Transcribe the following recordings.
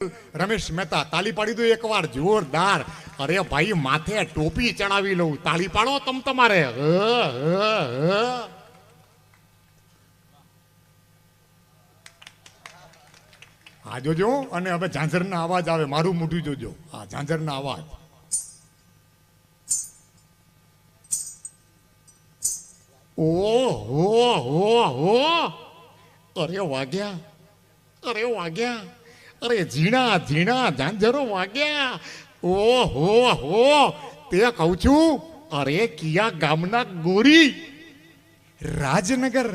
રમેશ મહેતા તાલી પાડી દો એકવાર જોરદાર. અરે ભાઈ માથે ટોપી ચડાવી લઉં, તાળી પાડો તમ તમારે. હા જોજો. અને હવે ઝાંઝરના અવાજ આવે, મારું મોઢું જોજો. હા ઝાંઝરના અવાજ. ઓહો, અરે વાગ્યા, અરે વાગ્યા, અરે ઝીણા ઝીણા ઝાંઝરો વાગ્યા. ઓહો, તે કહું છું, અરે કિયા ગામના ગોરી રાજનગર.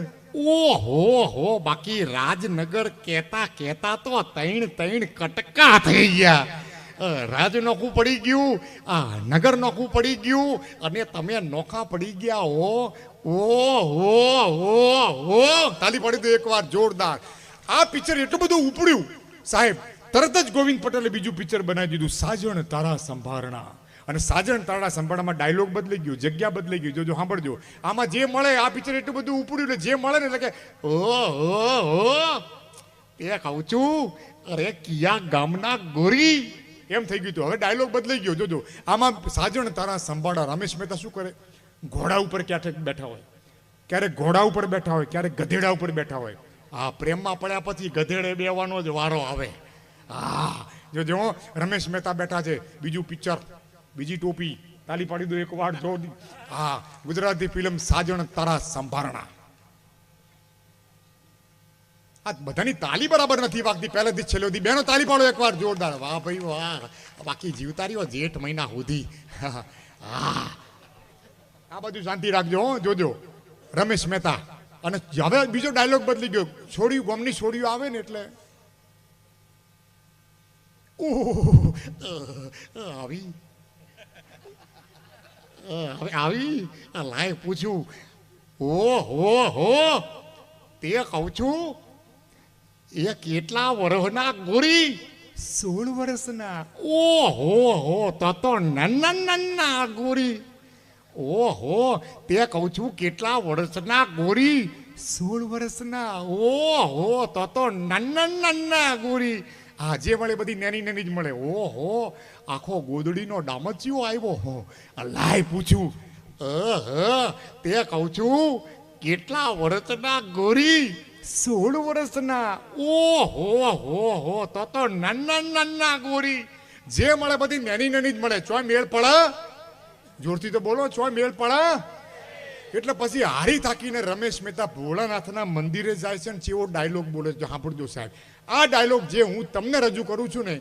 ઓહો, બાકી રાજનગર કેતા કેતા તો તૈણ કટકા થઈ ગયા. રાજ નોખું પડી ગયું, આ નગર નોખું પડી ગયું, અને તમે નોખા પડી ગયા હો. ઓહો, તાલી પાડી દો એકવાર જોરદાર. આ પિક્ચર એટલું બધું ઉપડ્યું સાહેબ, તરત જ ગોવિંદ પટેલે બીજું પિક્ચર બનાવી દીધું, સાજણ તારા સંભારણા. અને સાજણ તારા સંભારણામાં ડાયલોગ બદલાઈ ગયો, જગ્યા બદલાઈ ગઈ. જોજો સાંભળજો, આમાં જે મળે, આ પિક્ચર એટલું બધું ઉપડ્યું એટલે જે મળે ને એટલે કે ઓહો, એ કહું છું, અરે કિયા ગામના ગોરી એમ થઈ ગયું હતું. હવે ડાયલોગ બદલાઈ ગયો. જોજો આમાં સાજણ તારા સંભાળા. રમેશ મહેતા શું કરે, ઘોડા ઉપર ક્યાંક બેઠા હોય, ક્યારેક ઘોડા ઉપર બેઠા હોય, ક્યારેક ગધેડા ઉપર બેઠા હોય. હા, પ્રેમમાં પડ્યા પછી ગધેડે બેવાનો જ વારો આવે. હા જોજો, રમેશ મહેતા બેઠા છે, બીજું પિક્ચર, બીજી ટોપી. તાલી પાડી દો એક વાર જો. હા, ગુજરાતી ફિલ્મ સાજણ તારા સંભારણા. આ બધાની તાલી બરાબર નથી વાગતી પહેલેથી છેલ્લે સુધી. બેનો તાલી પાડો એકવાર જોરદાર. વાહ ભાઈ વાહ. બાકી જીવતા રહ્યો જેઠ મહિના સુધી. હા, આ બાજુ શાંતિ રાખજો. જોજો રમેશ મહેતા. અને હવે બીજો ડાયલોગ બદલી ગયો. છોડ્યું ગામની છોડ્યું આવે ને એટલે આવી આવી લાય પૂછું. ઓહો, તે કહું છું, એ કેટલા વર્ષના ગોરી? 16 વર્ષના. ઓહો, તો નન્ના ગોરી. ઓહો, તે કહું છું, કેટલા વર્ષના ગોરી? 16 વર્ષના. ઓહો, તો નન્ના ગોરી. હા, જે મળે બધી નાની જ મળે. ઓહો, આખો ગોદડીનો ડામચિયો આવ્યો હો. લાય પૂછું, તે કહું છું, કેટલા વર્ષના ગોરી? 16 વર્ષના. ઓહો, તો નાના ગોરી. જે મળે બધી નાની જ મળે. ચોય મેળ પડે? જોરથી તો બોલો, ચોય મેળ પડે? એટલે પછી હારી થાકીને રમેશ મહેતા ભોળાનાથના મંદિરે જાય છે ને ચેવો ડાયલોગ બોલે છે. સાંભળજો સાહેબ, આ ડાયલોગ જે હું તમને રજૂ કરું છું ને,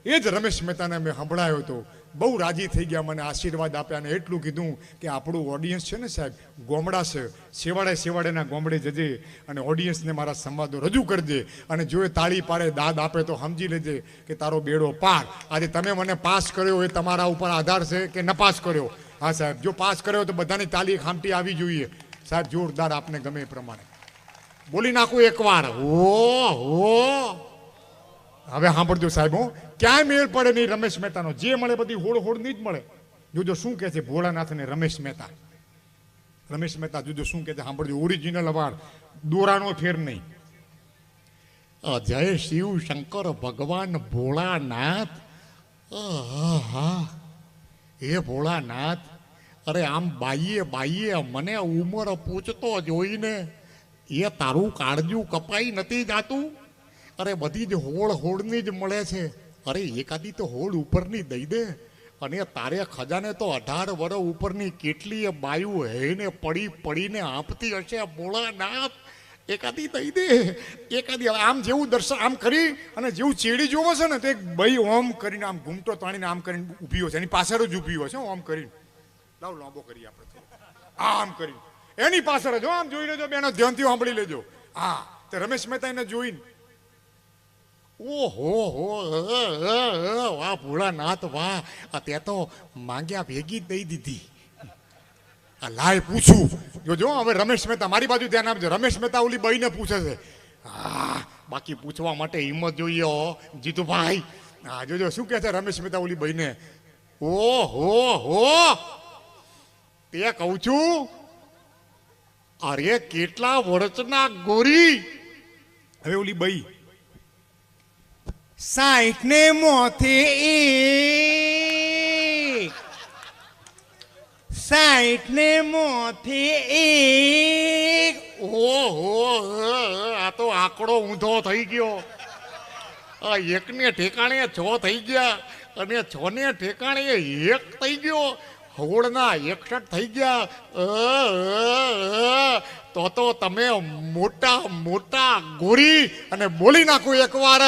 એ જ રમેશ મહેતાને મેં સંભળાયો હતો. બહુ રાજી થઈ ગયા, મને આશીર્વાદ આપ્યા અને એટલું કીધું કે આપણું ઓડિયન્સ છે ને સાહેબ, ગોમડા છે, સેવાડેના ગોમડે જજે અને ઓડિયન્સને મારા સંવાદો રજૂ કરજે. અને જો એ તાળી પાડે, દાદ આપે તો સમજી લેજે કે તારો બેડો પાર. આજે તમે મને પાસ કર્યો એ તમારા ઉપર આધાર છે કે ન પાસ કર્યો. હા સાહેબ, જો પાસ કર્યો તો બધાની તાલી ખામટી આવી જોઈએ સાહેબ. જોરદાર, આપને ગમે એ પ્રમાણે બોલી નાખું એકવાર. ઓહો, હવે સાંભળજો સાહેબ, હું ક્યાંય મેળ પડે નહીં રમેશ મહેતાનો. જે મળે બધી હોડ નહીં જ મળે. જોજો શું કહે છે ભોળાનાથ અને રમેશ મહેતા. રમેશ મહેતા જોજો શું કહે છે, સાંભળજો. ઓરિજિનલ અવાજ, દોરાનો ફેર નહીં. જય શિવ શંકર ભગવાન ભોળાનાથ. હે ભોળાનાથ, અરે આમ બાઈએ મને ઉંમર પૂછતો જોઈને એ તારું કાળજું કપાઈ નથી જાતું? અરે બધી જ હોળની જ મળે છે. અરે એકાદી તો હોળ ઉપરની દઈ દે. અને તારે ખજાને તો 18 વર્ષ ઉપરની કેટલીય બાયું હેને પડીને આપતી હશે ભોળાનાથ. એકાદી દઈ દે, એકાદી. આમ જેવું દર્શન આમ કરી અને જેવું ચેડી જોવો છે ને, તો એક ભાઈ ઓમ કરીને આમ ઘૂમટો તાણીને આમ કરીને ઊભી હોય છે, એની પાછળ જ ઊભી હોય છે. ઓમ કરીને લાવ લાંબો કરીએ આપણે, આમ કરીને એની પાછળ જ. આમ જોઈ લેજો બેનો, ધ્યાનથી સાંભળી લેજો. હા, તો રમેશ મહેતા એને જોઈને ઓહો, વાહ ભોળાનાથ વાહ, તે તો માંગ્યા ભેગી દઈ દીધી. લાય પૂછું. જોજો હવે રમેશ મહેતા, મારી બાજુ ધ્યાન આપજો. રમેશ મહેતા ઓલી બઈને પૂછે છે. હા, બાકી પૂછવા માટે હિંમત જોઈએ જીતુભાઈ. હા જોજો શું કહે છે રમેશ મહેતા ઓલી બઈને. ઓહો, તે કહું છું, અરે કેટલા વર્ષના ગોરી. હવે ઓલી બઈ 60 ને મોથી 1 60 ને મોથી 1 ઓહો આ તો આંકડો ઊંધો થઈ ગયો આ એકને ઠેકાણે 6 થઈ ગયા અને 6 ને ઠેકાણે 1 થઈ ગયો હવળના 61 થઈ ગયા તો તમે મોટા મોટા ગોરી અને બોલી નાખો એકવાર